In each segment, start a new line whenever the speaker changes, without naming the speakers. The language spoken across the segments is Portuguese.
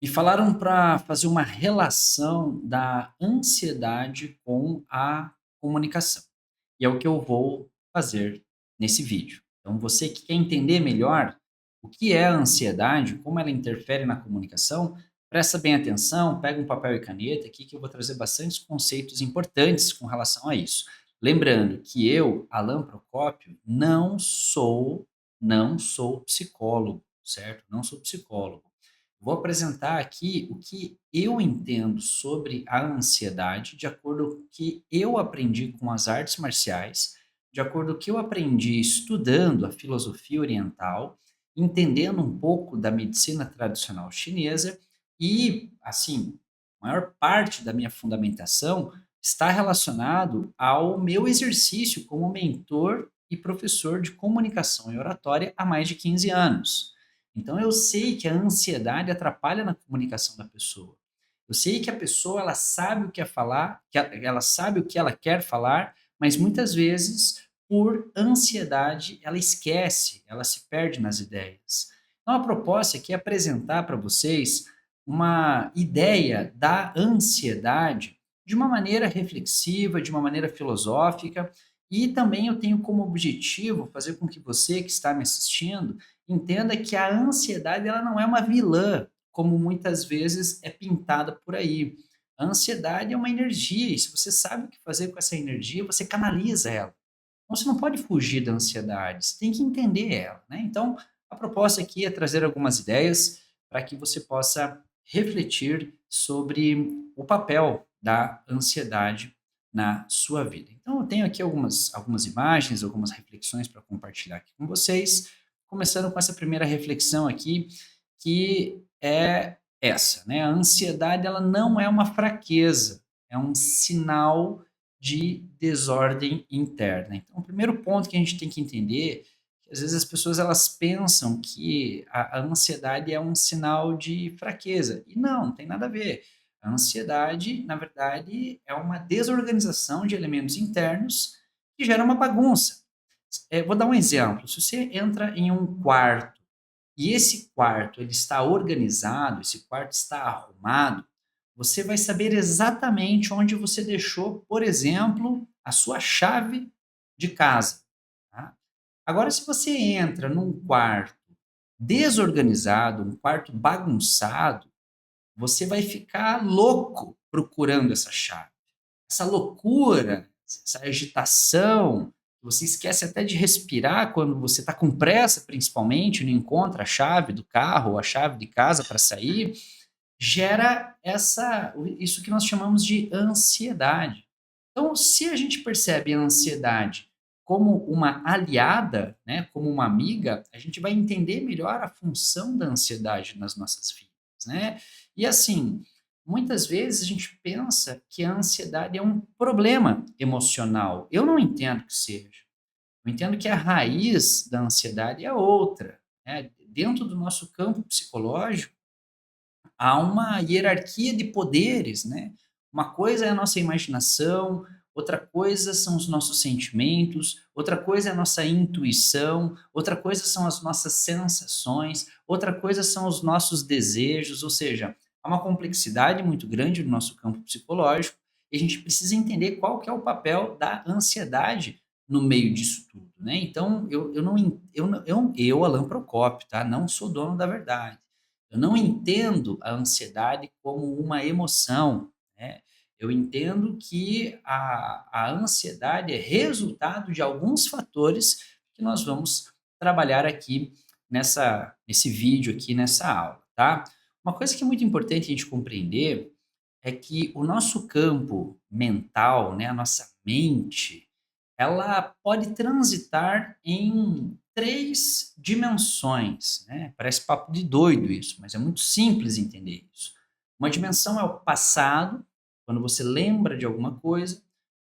Me falaram para fazer uma relação da ansiedade com a comunicação. E é o que eu vou fazer nesse vídeo. Então, você que quer entender melhor o que é a ansiedade, como ela interfere na comunicação, presta bem atenção, pega um papel e caneta aqui que eu vou trazer bastantes conceitos importantes com relação a isso. Lembrando que eu, Alan Procópio, não sou psicólogo, certo? Não sou psicólogo. Vou apresentar aqui o que eu entendo sobre a ansiedade, de acordo com o que eu aprendi com as artes marciais, de acordo com o que eu aprendi estudando a filosofia oriental, entendendo um pouco da medicina tradicional chinesa e, assim, a maior parte da minha fundamentação está relacionado ao meu exercício como mentor e professor de comunicação e oratória há mais de 15 anos. Então eu sei que a ansiedade atrapalha na comunicação da pessoa. Eu sei que a pessoa ela sabe o que é falar, que ela sabe o que ela quer falar, mas muitas vezes por ansiedade ela esquece, ela se perde nas ideias. Então a proposta aqui é apresentar para vocês uma ideia da ansiedade de uma maneira reflexiva, de uma maneira filosófica, e também eu tenho como objetivo fazer com que você que está me assistindo entenda que a ansiedade ela não é uma vilã, como muitas vezes é pintada por aí. A ansiedade é uma energia, e se você sabe o que fazer com essa energia, você canaliza ela. Então você não pode fugir da ansiedade, você tem que entender ela, né? Então, a proposta aqui é trazer algumas ideias para que você possa refletir sobre o papel da ansiedade na sua vida. Então, eu tenho aqui algumas imagens, algumas reflexões para compartilhar aqui com vocês, começando com essa primeira reflexão aqui, que é essa, né? A ansiedade ela não é uma fraqueza, é um sinal de desordem interna. Então, o primeiro ponto que a gente tem que entender, que às vezes as pessoas elas pensam que a ansiedade é um sinal de fraqueza, e não tem nada a ver. A ansiedade, na verdade, é uma desorganização de elementos internos que gera uma bagunça. Vou dar um exemplo. Se você entra em um quarto e esse quarto ele está organizado, esse quarto está arrumado, você vai saber exatamente onde você deixou, por exemplo, a sua chave de casa. Tá? Agora, se você entra num quarto desorganizado, um quarto bagunçado, você vai ficar louco procurando essa chave. Essa loucura, essa agitação, você esquece até de respirar quando você está com pressa, principalmente, não encontra a chave do carro ou a chave de casa para sair, gera isso que nós chamamos de ansiedade. Então, se a gente percebe a ansiedade como uma aliada, né, como uma amiga, a gente vai entender melhor a função da ansiedade nas nossas vidas, né? E assim, muitas vezes a gente pensa que a ansiedade é um problema emocional. Eu não entendo que seja. Eu entendo que a raiz da ansiedade é outra, né? Dentro do nosso campo psicológico, há uma hierarquia de poderes, né? Uma coisa é a nossa imaginação, outra coisa são os nossos sentimentos, outra coisa é a nossa intuição, outra coisa são as nossas sensações, outra coisa são os nossos desejos, ou seja, há uma complexidade muito grande no nosso campo psicológico e a gente precisa entender qual que é o papel da ansiedade no meio disso tudo, né? Então, eu não, Alan Procópio, tá? Não sou dono da verdade. Eu não entendo a ansiedade como uma emoção, né? Eu entendo que a ansiedade é resultado de alguns fatores que nós vamos trabalhar aqui nesse vídeo aqui, nessa aula, tá? Uma coisa que é muito importante a gente compreender é que o nosso campo mental, né, a nossa mente, ela pode transitar em 3 dimensões, né. Parece papo de doido isso, mas é muito simples entender isso. Uma dimensão é o passado, quando você lembra de alguma coisa,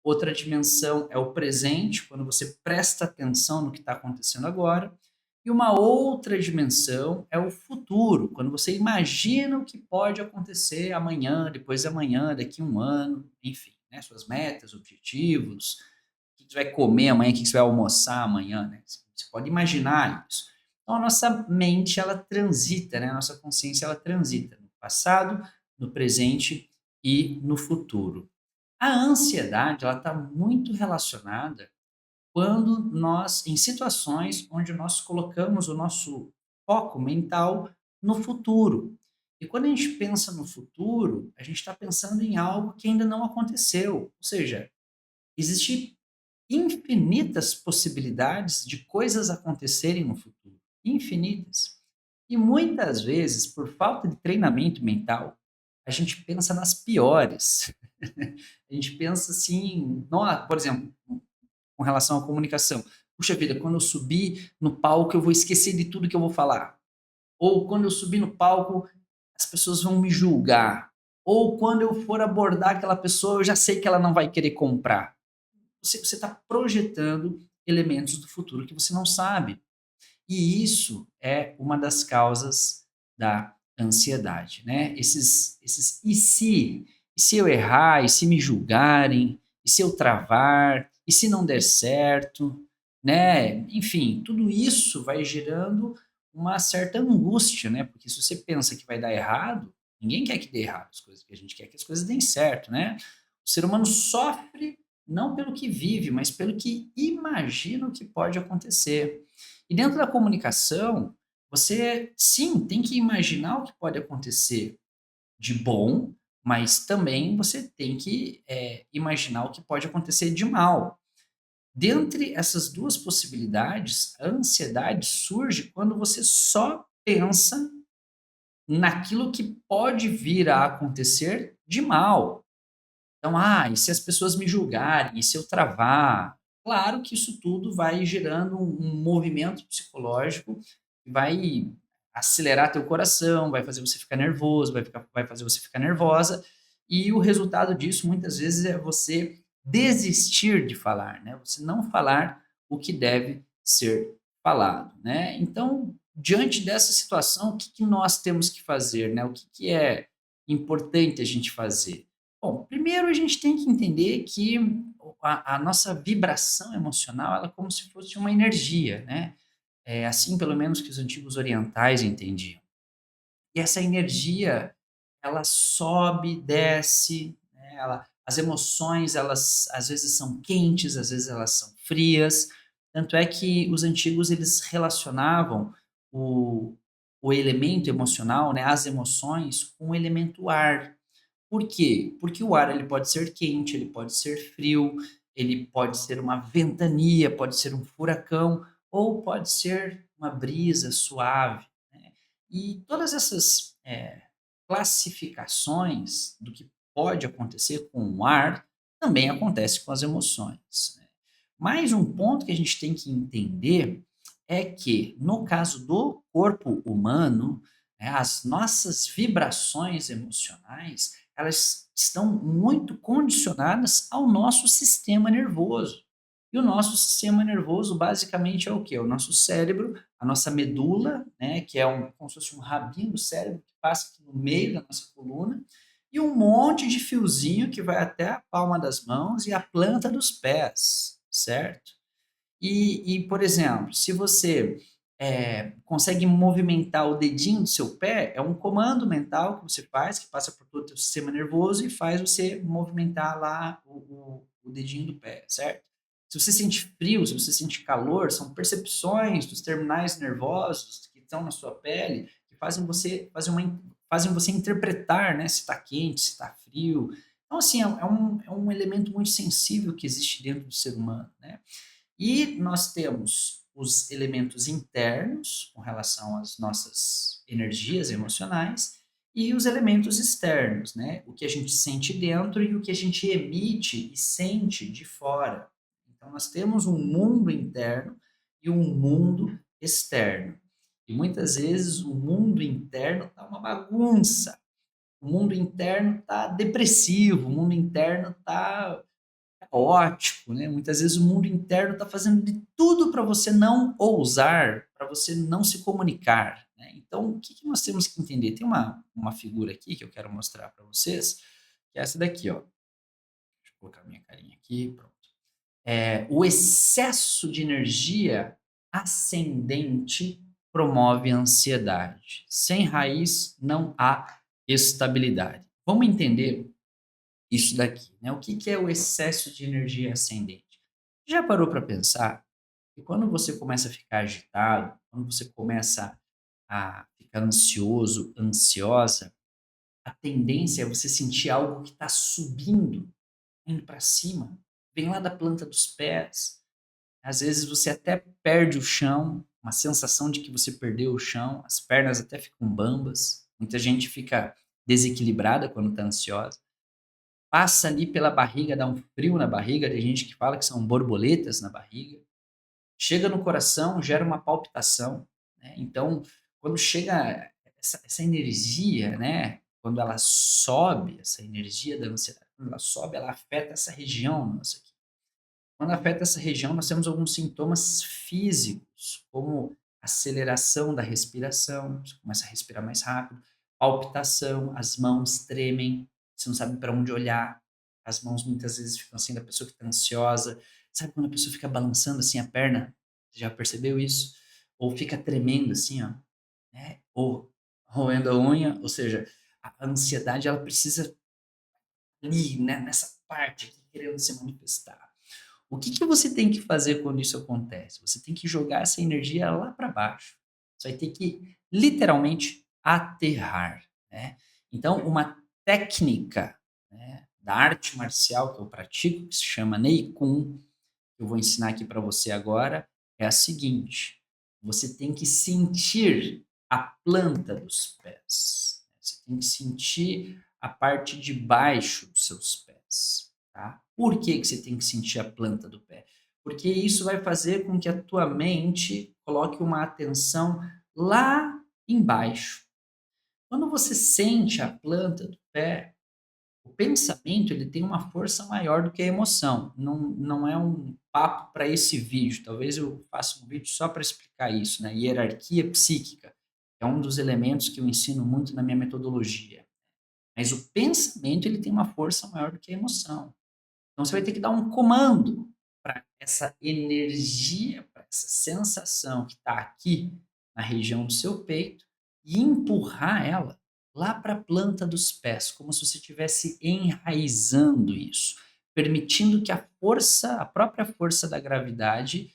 outra dimensão é o presente, quando você presta atenção no que está acontecendo agora, e uma outra dimensão é o futuro, quando você imagina o que pode acontecer amanhã, depois de amanhã, daqui a 1 ano, enfim, né, suas metas, objetivos, o que você vai comer amanhã, o que você vai almoçar amanhã, né? Você pode imaginar isso. Então a nossa mente ela transita, né? A nossa consciência ela transita no passado, no presente e no futuro. A ansiedade, ela está muito relacionada quando nós, em situações onde nós colocamos o nosso foco mental no futuro. E quando a gente pensa no futuro, a gente está pensando em algo que ainda não aconteceu. Ou seja, existem infinitas possibilidades de coisas acontecerem no futuro. Infinitas. E muitas vezes, por falta de treinamento mental, a gente pensa nas piores. A gente pensa assim, por exemplo, com relação à comunicação. Puxa vida, quando eu subir no palco, eu vou esquecer de tudo que eu vou falar. Ou quando eu subir no palco, as pessoas vão me julgar. Ou quando eu for abordar aquela pessoa, eu já sei que ela não vai querer comprar. Você está projetando elementos do futuro que você não sabe. E isso é uma das causas da ansiedade, né? Esses e se eu errar, e se me julgarem, e se eu travar, e se não der certo, né? Enfim, tudo isso vai gerando uma certa angústia, né? Porque se você pensa que vai dar errado, ninguém quer que dê errado as coisas, que a gente quer que as coisas deem certo, né? O ser humano sofre não pelo que vive, mas pelo que imagina o que pode acontecer. E dentro da comunicação, você sim tem que imaginar o que pode acontecer de bom, mas também você tem que imaginar o que pode acontecer de mal. Dentre essas duas possibilidades, a ansiedade surge quando você só pensa naquilo que pode vir a acontecer de mal. Então, e se as pessoas me julgarem, e se eu travar? Claro que isso tudo vai gerando um movimento psicológico que vai acelerar teu coração, vai fazer você ficar nervoso, vai fazer você ficar nervosa, e o resultado disso muitas vezes é você desistir de falar, né? Você não falar o que deve ser falado, né? Então, diante dessa situação, o que que nós temos que fazer, né? O que que é importante a gente fazer? Bom, primeiro a gente tem que entender que a nossa vibração emocional, ela é como se fosse uma energia, né? É assim, pelo menos, que os antigos orientais entendiam. E essa energia, ela sobe, desce, né? As emoções, elas às vezes são quentes, às vezes elas são frias. Tanto é que os antigos eles relacionavam o, o elemento emocional, né, as emoções, com o elemento ar. Por quê? Porque o ar ele pode ser quente, ele pode ser frio, ele pode ser uma ventania, pode ser um furacão ou pode ser uma brisa suave, né. E todas essas, classificações do que pode acontecer com o ar, também acontece com as emoções, né. Mais um ponto que a gente tem que entender é que, no caso do corpo humano, né, as nossas vibrações emocionais, elas estão muito condicionadas ao nosso sistema nervoso. E o nosso sistema nervoso basicamente é o quê? É o nosso cérebro, a nossa medula, né, que é como se fosse um rabinho do cérebro que passa aqui no meio da nossa coluna, e um monte de fiozinho que vai até a palma das mãos e a planta dos pés, certo? Por exemplo, se você consegue movimentar o dedinho do seu pé, é um comando mental que você faz, que passa por todo o teu sistema nervoso e faz você movimentar lá o dedinho do pé, certo? Se você sente frio, se você sente calor, são percepções dos terminais nervosos que estão na sua pele que fazem você interpretar, né, se está quente, se está frio. Então, assim, é um elemento muito sensível que existe dentro do ser humano, né? E nós temos os elementos internos, com relação às nossas energias emocionais, e os elementos externos, né? O que a gente sente dentro e o que a gente emite e sente de fora. Então, nós temos um mundo interno e um mundo externo. E muitas vezes o mundo interno está uma bagunça. O mundo interno está depressivo, o mundo interno está caótico, né? Muitas vezes o mundo interno está fazendo de tudo para você não ousar, para você não se comunicar, né? Então, o que que nós temos que entender? Tem uma figura aqui que eu quero mostrar para vocês, que é essa daqui, ó. Deixa eu colocar minha carinha aqui, pronto. O excesso de energia ascendente promove a ansiedade. Sem raiz não há estabilidade. Vamos entender isso daqui, né? O que que é o excesso de energia ascendente? Já parou para pensar que quando você começa a ficar agitado, quando você começa a ficar ansioso, ansiosa, a tendência é você sentir algo que está subindo, indo para cima, vem lá da planta dos pés. Às vezes você até perde o chão, uma sensação de que você perdeu o chão, as pernas até ficam bambas. Muita gente fica desequilibrada quando está ansiosa. Passa ali pela barriga, dá um frio na barriga, tem gente que fala que são borboletas na barriga. Chega no coração, gera uma palpitação, né. Então, quando chega essa energia, né, quando ela sobe, essa energia da ansiedade, quando ela sobe, ela afeta essa região nossa aqui. Quando afeta essa região, nós temos alguns sintomas físicos, como aceleração da respiração, você começa a respirar mais rápido, palpitação, as mãos tremem, você não sabe para onde olhar, as mãos muitas vezes ficam assim da pessoa que está ansiosa. Sabe quando a pessoa fica balançando assim a perna? Você já percebeu isso? Ou fica tremendo assim, ó, né? Ou roendo a unha, ou seja, a ansiedade ela precisa ali, né, nessa parte aqui querendo se manifestar. O que que você tem que fazer quando isso acontece? Você tem que jogar essa energia lá para baixo. Você vai ter que literalmente aterrar, né. Então uma técnica, né, da arte marcial que eu pratico, que se chama Nei Kung, que eu vou ensinar aqui para você agora, é a seguinte: você tem que sentir a planta dos pés, né, você tem que sentir a parte de baixo dos seus pés, tá. Por que que você tem que sentir a planta do pé? Porque isso vai fazer com que a tua mente coloque uma atenção lá embaixo. Quando você sente a planta do pé, o pensamento ele tem uma força maior do que a emoção. Não é um papo para esse vídeo, talvez eu faça um vídeo só para explicar isso, né, hierarquia psíquica, é um dos elementos que eu ensino muito na minha metodologia. Mas o pensamento ele tem uma força maior do que a emoção. Então você vai ter que dar um comando para essa energia, para essa sensação que está aqui na região do seu peito e empurrar ela lá para a planta dos pés, como se você estivesse enraizando isso, permitindo que a força, a própria força da gravidade,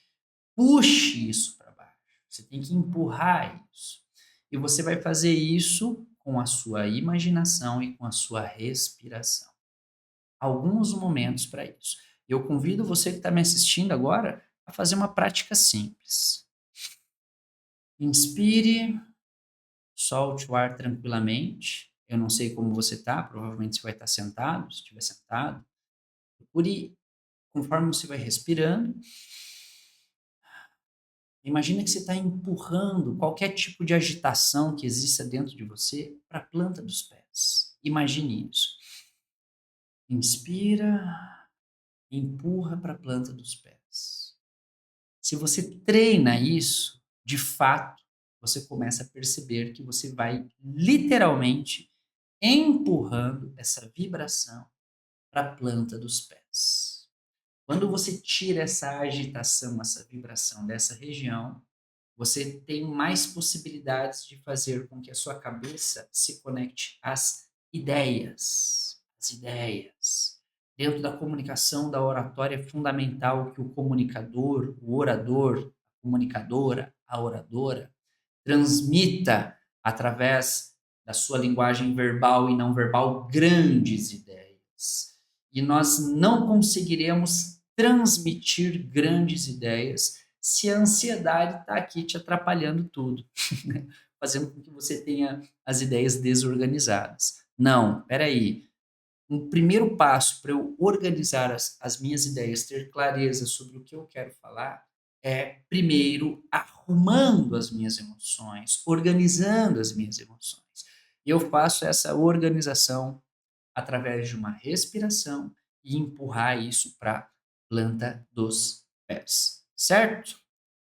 puxe isso para baixo. Você tem que empurrar isso. E você vai fazer isso com a sua imaginação e com a sua respiração alguns momentos para isso. Eu convido você que está me assistindo agora a fazer uma prática simples. Inspire, solte o ar tranquilamente. Eu não sei como você está, provavelmente você vai estar sentado. Se estiver sentado, procure, conforme você vai respirando, imagina que você está empurrando qualquer tipo de agitação que exista dentro de você para a planta dos pés. Imagine isso. Inspira, empurra para a planta dos pés. Se você treina isso, de fato, você começa a perceber que você vai literalmente empurrando essa vibração para a planta dos pés. Quando você tira essa agitação, essa vibração dessa região, você tem mais possibilidades de fazer com que a sua cabeça se conecte às ideias. As ideias. Dentro da comunicação, da oratória, é fundamental que o comunicador, o orador, a comunicadora, a oradora, transmita através da sua linguagem verbal e não verbal grandes ideias. E nós não conseguiremos transmitir grandes ideias se a ansiedade está aqui te atrapalhando tudo, né? Fazendo com que você tenha as ideias desorganizadas. Não, espera aí. Um primeiro passo para eu organizar as minhas ideias, ter clareza sobre o que eu quero falar, é primeiro arrumando as minhas emoções, organizando as minhas emoções. E eu faço essa organização através de uma respiração e empurrar isso para a planta dos pés, certo?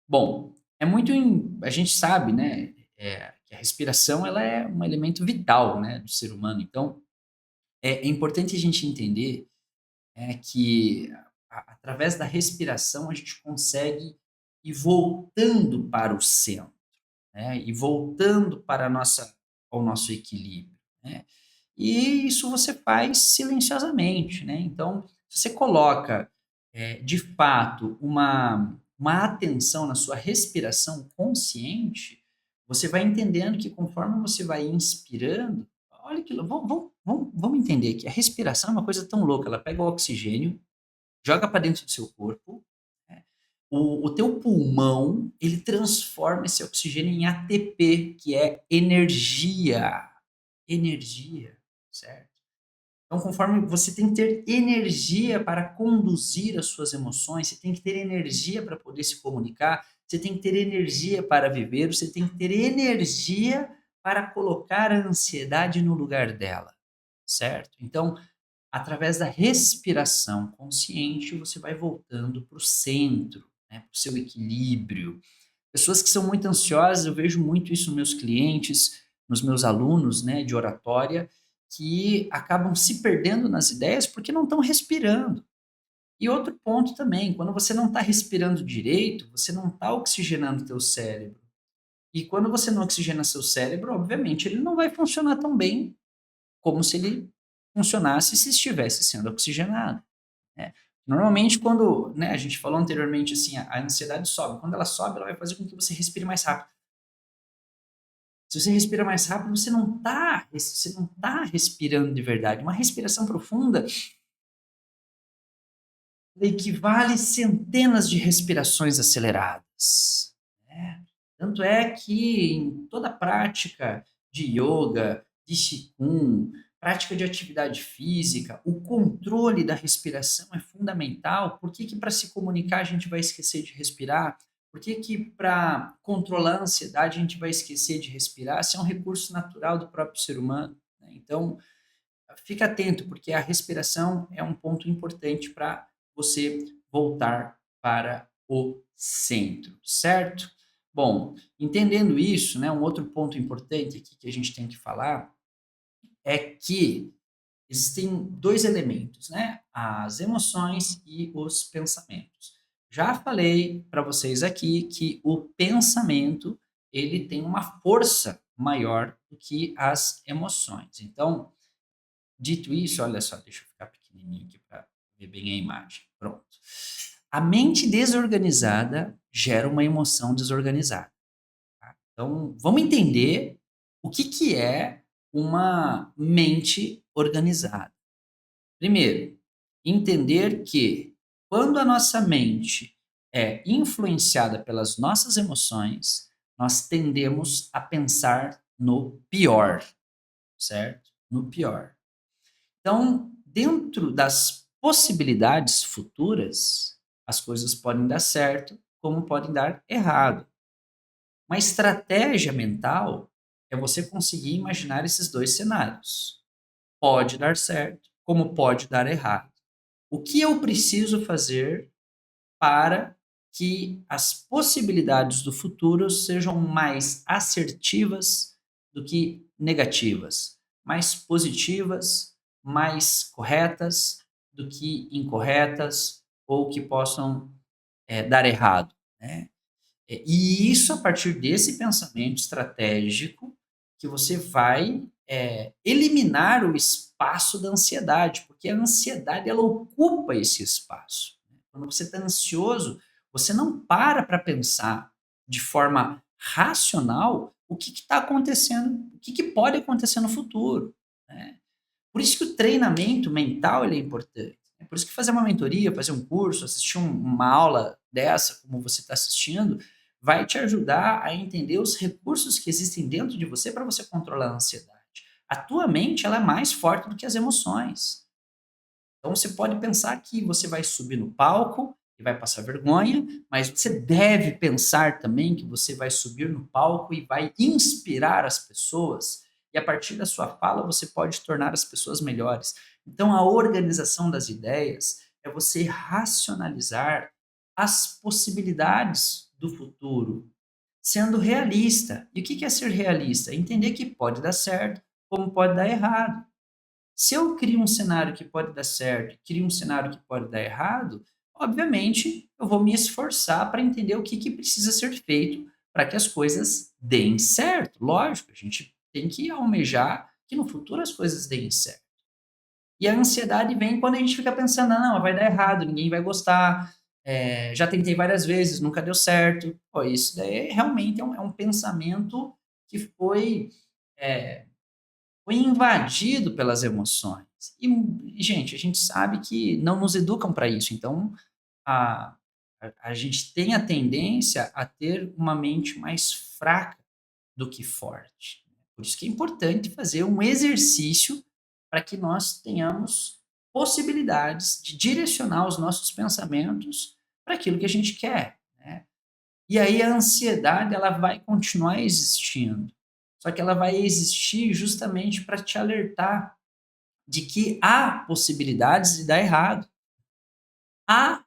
Bom, é muito a gente sabe, né, que a respiração ela é um elemento vital, né, do ser humano. Então, é importante a gente entender, que através da respiração a gente consegue ir voltando para o centro, né, e voltando para a nossa ao nosso equilíbrio. né? E isso você faz silenciosamente, né? Então, se você coloca, de fato, uma atenção na sua respiração consciente, você vai entendendo que conforme você vai inspirando, olha que vamos entender que a respiração é uma coisa tão louca, ela pega o oxigênio, joga para dentro do seu corpo, né, o teu pulmão, ele transforma esse oxigênio em ATP, que é energia. Energia, certo? Então, conforme você tem que ter energia para conduzir as suas emoções, você tem que ter energia para poder se comunicar, você tem que ter energia para viver, você tem que ter energia para colocar a ansiedade no lugar dela, certo? Então, através da respiração consciente, você vai voltando para o centro, né, para o seu equilíbrio. Pessoas que são muito ansiosas, eu vejo muito isso nos meus clientes, nos meus alunos, né, de oratória, que acabam se perdendo nas ideias porque não estão respirando. E outro ponto também, quando você não está respirando direito, você não está oxigenando o teu cérebro. E quando você não oxigena seu cérebro, obviamente, ele não vai funcionar tão bem como se ele funcionasse se estivesse sendo oxigenado, né. Normalmente quando, né, a gente falou anteriormente, assim, a ansiedade sobe, quando ela sobe, ela vai fazer com que você respire mais rápido. Se você respira mais rápido, você não tá respirando de verdade. Uma respiração profunda equivale centenas de respirações aceleradas, né. Tanto é que em toda prática de yoga, de qigong, prática de atividade física, o controle da respiração é fundamental. Por que que para se comunicar a gente vai esquecer de respirar? Por que que para controlar a ansiedade a gente vai esquecer de respirar? Se é um recurso natural do próprio ser humano, né. Então, fica atento, porque a respiração é um ponto importante para você voltar para o centro, certo? Bom, entendendo isso, né, um outro ponto importante aqui que a gente tem que falar é que existem 2 elementos, né, as emoções e os pensamentos. Já falei para vocês aqui que o pensamento, ele tem uma força maior do que as emoções. Então, dito isso, olha só, deixa eu ficar pequenininho aqui para ver bem a imagem. Pronto. A mente desorganizada gera uma emoção desorganizada, tá? Então, vamos entender o que que é uma mente organizada. Primeiro, entender que quando a nossa mente é influenciada pelas nossas emoções, nós tendemos a pensar no pior, certo? No pior. Então, dentro das possibilidades futuras, as coisas podem dar certo, como podem dar errado. Uma estratégia mental é você conseguir imaginar esses 2 cenários. Pode dar certo, como pode dar errado. O que eu preciso fazer para que as possibilidades do futuro sejam mais assertivas do que negativas, mais positivas, mais corretas do que incorretas ou que possam, dar errado, né? E isso a partir desse pensamento estratégico que você vai, eliminar o espaço da ansiedade, porque a ansiedade ela ocupa esse espaço, né. Quando você está ansioso, você não para pensar de forma racional o que está acontecendo, o que que pode acontecer no futuro, né. Por isso que o treinamento mental ele é importante. É por isso que fazer uma mentoria, fazer um curso, assistir uma aula dessa, como você está assistindo, vai te ajudar a entender os recursos que existem dentro de você para você controlar a ansiedade. A tua mente ela é mais forte do que as emoções. Então você pode pensar que você vai subir no palco e vai passar vergonha, mas você deve pensar também que você vai subir no palco e vai inspirar as pessoas, e a partir da sua fala você pode tornar as pessoas melhores. Então a organização das ideias é você racionalizar as possibilidades do futuro, sendo realista. E o que é ser realista? É entender que pode dar certo, como pode dar errado. Se eu crio um cenário que pode dar certo, crio um cenário que pode dar errado, obviamente eu vou me esforçar para entender o que que precisa ser feito para que as coisas deem certo. Lógico, a gente tem que almejar que no futuro as coisas deem certo. E a ansiedade vem quando a gente fica pensando: "Ah, não, vai dar errado, ninguém vai gostar, já tentei várias vezes, nunca deu certo". Pô, isso daí realmente é um pensamento que eh, foi invadido pelas emoções. Gente, a gente sabe que não nos educam para isso, então a a gente tem a tendência a ter uma mente mais fraca do que forte. Por isso que é importante fazer um exercício para que nós tenhamos possibilidades de direcionar os nossos pensamentos para aquilo que a gente quer, né. E aí a ansiedade ela vai continuar existindo, só que ela vai existir justamente para te alertar de que há possibilidades de dar errado. Há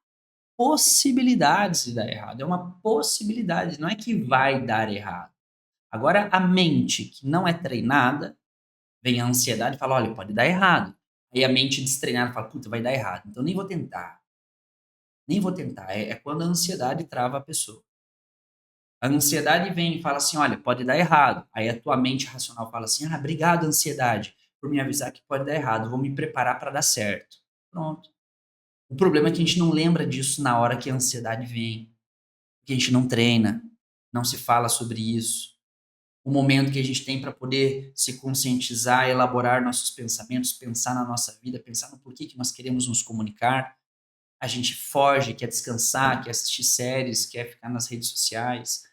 possibilidades de dar errado, é uma possibilidade, não é que vai dar errado. Agora a mente que não é treinada, vem a ansiedade e fala: "Olha, pode dar errado". Aí a mente destreinada fala: "Puta, vai dar errado, então nem vou tentar, nem vou tentar". É quando a ansiedade trava a pessoa. A ansiedade vem e fala assim: "Olha, pode dar errado". Aí a tua mente racional fala assim: "Ah, obrigado ansiedade, por me avisar que pode dar errado, vou me preparar para dar certo". Pronto. O problema é que a gente não lembra disso na hora que a ansiedade vem, porque a gente não treina, não se fala sobre isso. O momento que a gente tem para poder se conscientizar, elaborar nossos pensamentos, pensar na nossa vida, pensar no porquê que nós queremos nos comunicar, a gente foge, quer descansar, quer assistir séries, quer ficar nas redes sociais.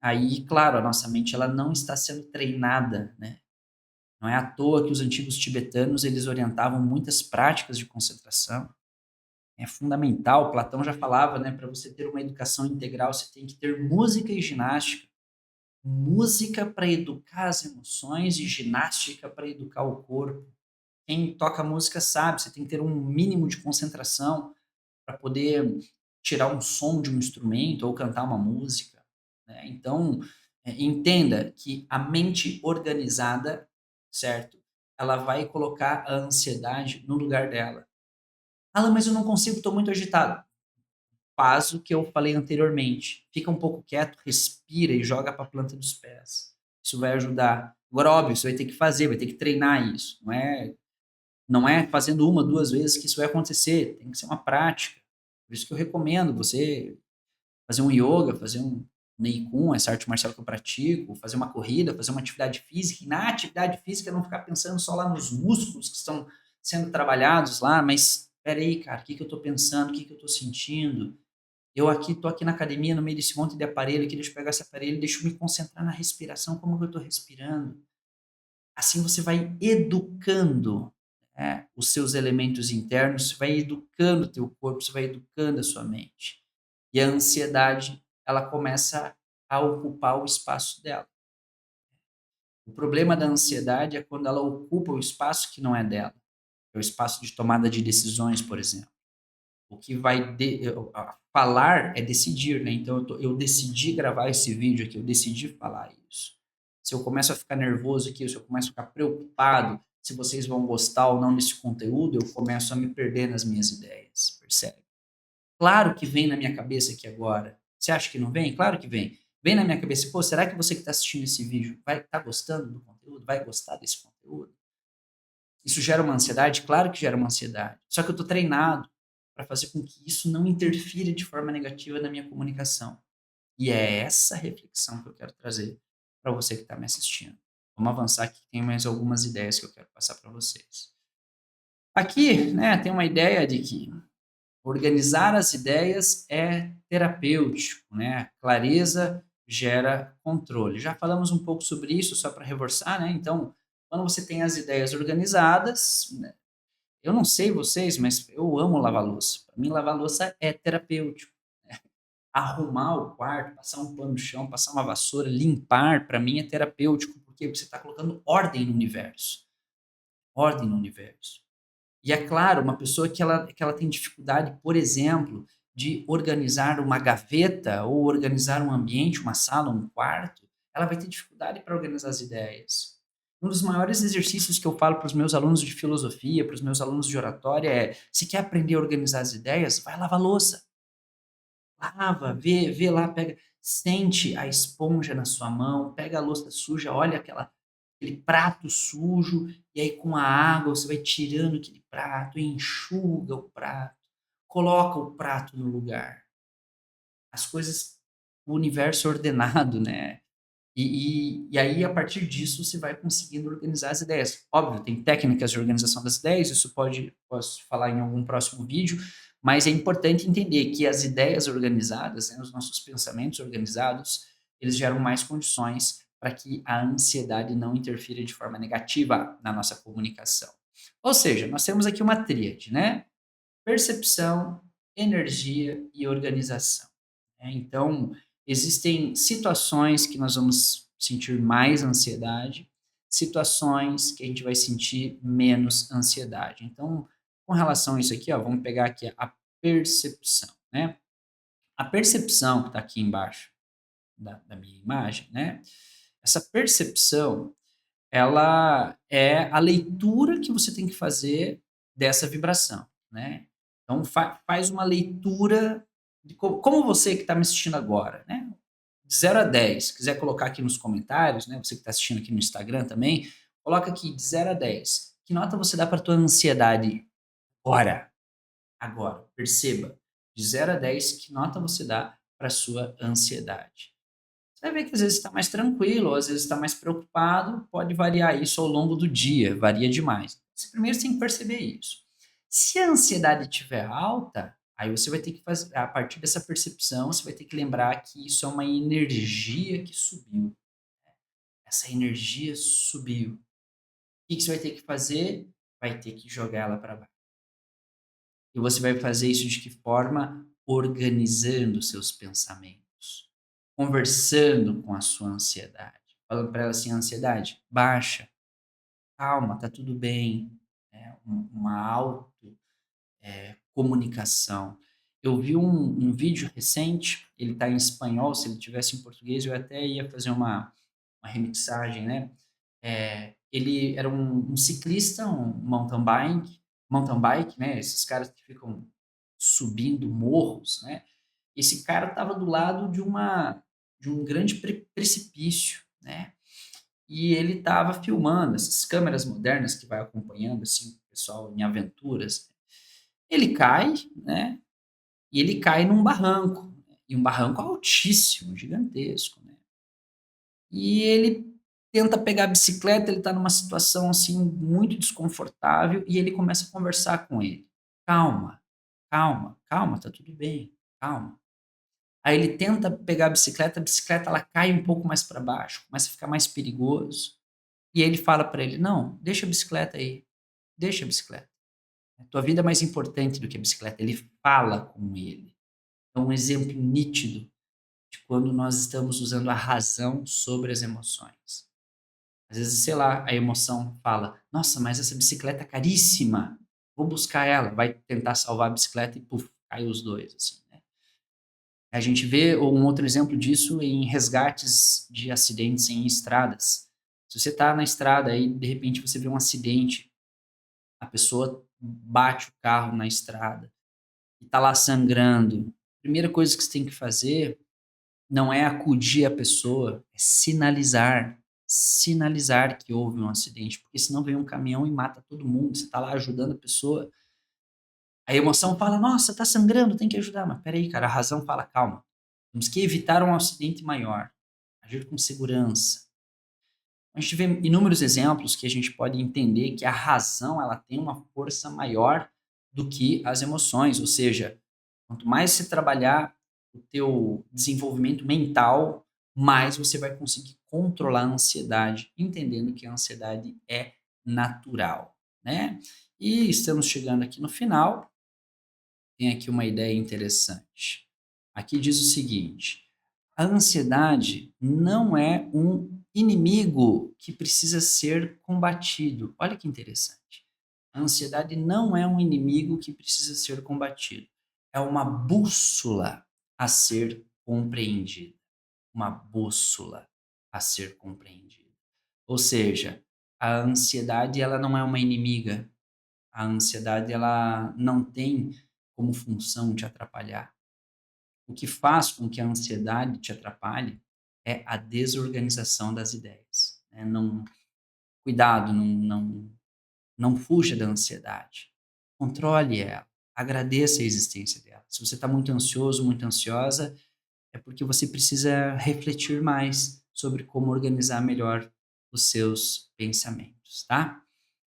Aí, claro, a nossa mente ela não está sendo treinada, né. Não é à toa que os antigos tibetanos, eles orientavam muitas práticas de concentração. É fundamental, Platão já falava, né, para você ter uma educação integral, você tem que ter música e ginástica. Música para educar as emoções e ginástica para educar o corpo. Quem toca música sabe, você tem que ter um mínimo de concentração para poder tirar um som de um instrumento ou cantar uma música, né. Então, entenda que a mente organizada, certo, ela vai colocar a ansiedade no lugar dela. "Alan, mas eu não consigo, estou muito agitado". Faz o que eu falei anteriormente, fica um pouco quieto, respira e joga para a planta dos pés. Isso vai ajudar. Agora, óbvio, você vai ter que fazer, vai ter que treinar isso, não é fazendo uma, 2 vezes que isso vai acontecer, tem que ser uma prática. Por isso que eu recomendo você fazer um ioga, fazer um Neikun, essa arte marcial que eu pratico, fazer uma corrida, fazer uma atividade física, e na atividade física não ficar pensando só lá nos músculos que estão sendo trabalhados lá, mas espera aí cara, o que que eu estou pensando, o que que eu estou sentindo? Eu aqui tô aqui na academia, no meio desse monte de aparelho aqui, deixa eu pegar esse aparelho, deixa eu me concentrar na respiração, como que eu estou respirando. Assim você vai educando, né, os seus elementos internos, você vai educando o teu corpo, você vai educando a sua mente. E a ansiedade, ela começa a ocupar o espaço dela. O problema da ansiedade é quando ela ocupa o espaço que não é dela, é o espaço de tomada de decisões, por exemplo. O que vai falar é decidir, né, então eu decidi gravar esse vídeo aqui, eu decidi falar isso. Se eu começo a ficar nervoso aqui, se eu começo a ficar preocupado se vocês vão gostar ou não desse conteúdo, eu começo a me perder nas minhas ideias, percebe? Claro que vem na minha cabeça aqui agora. Você acha que não vem? Claro que vem. Vem na minha cabeça: "Pô, será que você que está assistindo esse vídeo vai estar gostando do conteúdo? Vai gostar desse conteúdo?". Isso gera uma ansiedade? Claro que gera uma ansiedade. Só que eu estou treinado para fazer com que isso não interfira de forma negativa na minha comunicação. E é essa reflexão que eu quero trazer para você que está me assistindo. Vamos avançar aqui, tem mais algumas ideias que eu quero passar para vocês. Aqui, né, tem uma ideia de que organizar as ideias é terapêutico, né? Clareza gera controle. Já falamos um pouco sobre isso, só para reforçar, né? Então, quando você tem as ideias organizadas, né, eu não sei vocês, mas eu amo lavar louça. Para mim, lavar louça é terapêutico. Arrumar o quarto, passar um pano no chão, passar uma vassoura, limpar, para mim é terapêutico, porque você está colocando ordem no universo. Ordem no universo. E é claro, uma pessoa que ela tem dificuldade, por exemplo, de organizar uma gaveta ou organizar um ambiente, uma sala, um quarto, ela vai ter dificuldade para organizar as ideias. Um dos maiores exercícios que eu falo para os meus alunos de filosofia, para os meus alunos de oratória é: se quer aprender a organizar as ideias, vai lavar louça. Lava, vê lá, pega, sente a esponja na sua mão, pega a louça suja, olha aquela. aquele prato sujo, e aí com a água você vai tirando aquele prato, enxuga o prato, coloca o prato no lugar. As coisas, o universo é ordenado, né? E aí, a partir disso, você vai conseguindo organizar as ideias. Óbvio, tem técnicas de organização das ideias, isso posso falar em algum próximo vídeo, mas é importante entender que as ideias organizadas, né, os nossos pensamentos organizados, eles geram mais condições para que a ansiedade não interfira de forma negativa na nossa comunicação. Ou seja, nós temos aqui uma tríade, né? Percepção, energia e organização, né. Então, existem situações que nós vamos sentir mais ansiedade, situações que a gente vai sentir menos ansiedade. Então, com relação a isso aqui, ó, vamos pegar aqui a percepção, né. A percepção que está aqui embaixo da minha imagem, né, essa percepção ela é a leitura que você tem que fazer dessa vibração, né. Então faz uma leitura de como você que está me assistindo agora, né, de 0 a 10, quiser colocar aqui nos comentários, né, você que está assistindo aqui no Instagram também, coloca aqui de 0 a 10, que nota você dá para tua ansiedade agora? Agora, perceba, de 0 a 10, que nota você dá para sua ansiedade? Você vai ver que às vezes está mais tranquilo, ou às vezes está mais preocupado, pode variar isso ao longo do dia, varia demais. Você primeiro tem que perceber isso. Se a ansiedade estiver alta, aí você vai ter que fazer, a partir dessa percepção, você vai ter que lembrar que isso é uma energia que subiu. Essa energia subiu. O que que você vai ter que fazer? Vai ter que jogar ela para baixo. E você vai fazer isso de que forma? Organizando seus pensamentos, conversando com a sua ansiedade, falando para ela assim: "Ansiedade, baixa, calma, tá tudo bem", né, uma comunicação. Eu vi um vídeo recente, ele está em espanhol, se ele tivesse em português eu até ia fazer uma remixagem, né. Ele era um ciclista, um mountain bike, né, esses caras que ficam subindo morros, né. Esse cara estava do lado de um grande precipício, né, e ele estava filmando, essas câmeras modernas que vai acompanhando, assim, o pessoal em aventuras. Ele cai, né, e ele cai num barranco, e um barranco altíssimo, gigantesco, né. E ele tenta pegar a bicicleta, ele está numa situação, assim, muito desconfortável, e ele começa a conversar com ele: "Calma, calma, calma, tá tudo bem, calma". Aí ele tenta pegar a bicicleta ela cai um pouco mais para baixo, começa a ficar mais perigoso, e aí ele fala para ele: "Não, deixa a bicicleta aí, deixa a bicicleta, a tua vida é mais importante do que a bicicleta". Ele fala com ele. É um exemplo nítido de quando nós estamos usando a razão sobre as emoções. Às vezes, sei lá, a emoção fala: "Nossa, mas essa bicicleta é caríssima, vou buscar ela", vai tentar salvar a bicicleta e puf, cai os 2 assim, né. A gente vê um outro exemplo disso em resgates de acidentes em estradas. Se você está na estrada e de repente você vê um acidente, a pessoa bate o carro na estrada e está lá sangrando, a primeira coisa que você tem que fazer não é acudir a pessoa, é sinalizar. Sinalizar que houve um acidente, porque senão vem um caminhão e mata todo mundo, você está lá ajudando a pessoa. A emoção fala: "Nossa, tá sangrando, tem que ajudar", mas espera aí cara, a razão fala: "Calma, temos que evitar um acidente maior, agir com segurança". A gente vê inúmeros exemplos que a gente pode entender que a razão ela tem uma força maior do que as emoções, ou seja, quanto mais você trabalhar o teu desenvolvimento mental, mais você vai conseguir controlar a ansiedade, entendendo que a ansiedade é natural, né. E estamos chegando aqui no final, tem aqui uma ideia interessante. Aqui diz o seguinte: a ansiedade não é um inimigo que precisa ser combatido. Olha que interessante. A ansiedade não é um inimigo que precisa ser combatido. É uma bússola a ser compreendida. Uma bússola a ser compreendida. Ou seja, a ansiedade ela não é uma inimiga. A ansiedade ela não tem como função te atrapalhar. O que faz com que a ansiedade te atrapalhe é a desorganização das ideias, né, não cuidado, não fuja da ansiedade. Controle ela, agradeça a existência dela. Se você está muito ansioso, muito ansiosa, é porque você precisa refletir mais sobre como organizar melhor os seus pensamentos, tá?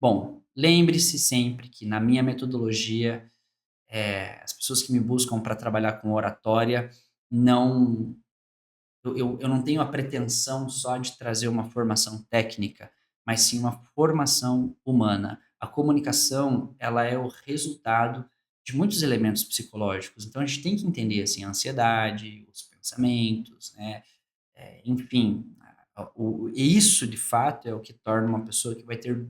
Bom, lembre-se sempre que na minha metodologia, as pessoas que me buscam para trabalhar com oratória não eu não tenho a pretensão só de trazer uma formação técnica, mas sim uma formação humana. A comunicação, ela é o resultado de muitos elementos psicológicos, então a gente tem que entender, assim, a ansiedade, os pensamentos, né, enfim, e isso de fato é o que torna uma pessoa que vai ter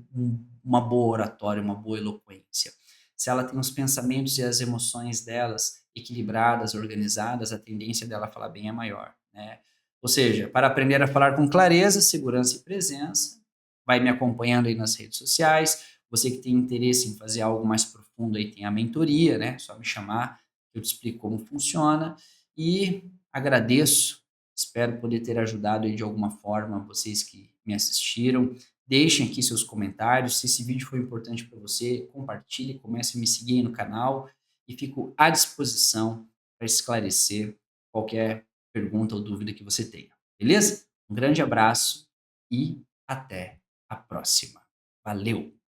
uma boa oratória, uma boa eloquência. Se ela tem os pensamentos e as emoções delas equilibradas, organizadas, a tendência dela a falar bem é maior, né. Ou seja, para aprender a falar com clareza, segurança e presença, vai me acompanhando aí nas redes sociais. Você que tem interesse em fazer algo mais profundo aí tem a mentoria, né, só me chamar, eu te explico como funciona. E agradeço. Espero poder ter ajudado aí de alguma forma vocês que me assistiram. Deixem aqui seus comentários. Se esse vídeo foi importante para você, compartilhe, comece a me seguir aí no canal e fico à disposição para esclarecer qualquer pergunta ou dúvida que você tenha. Beleza? Um grande abraço e até a próxima. Valeu!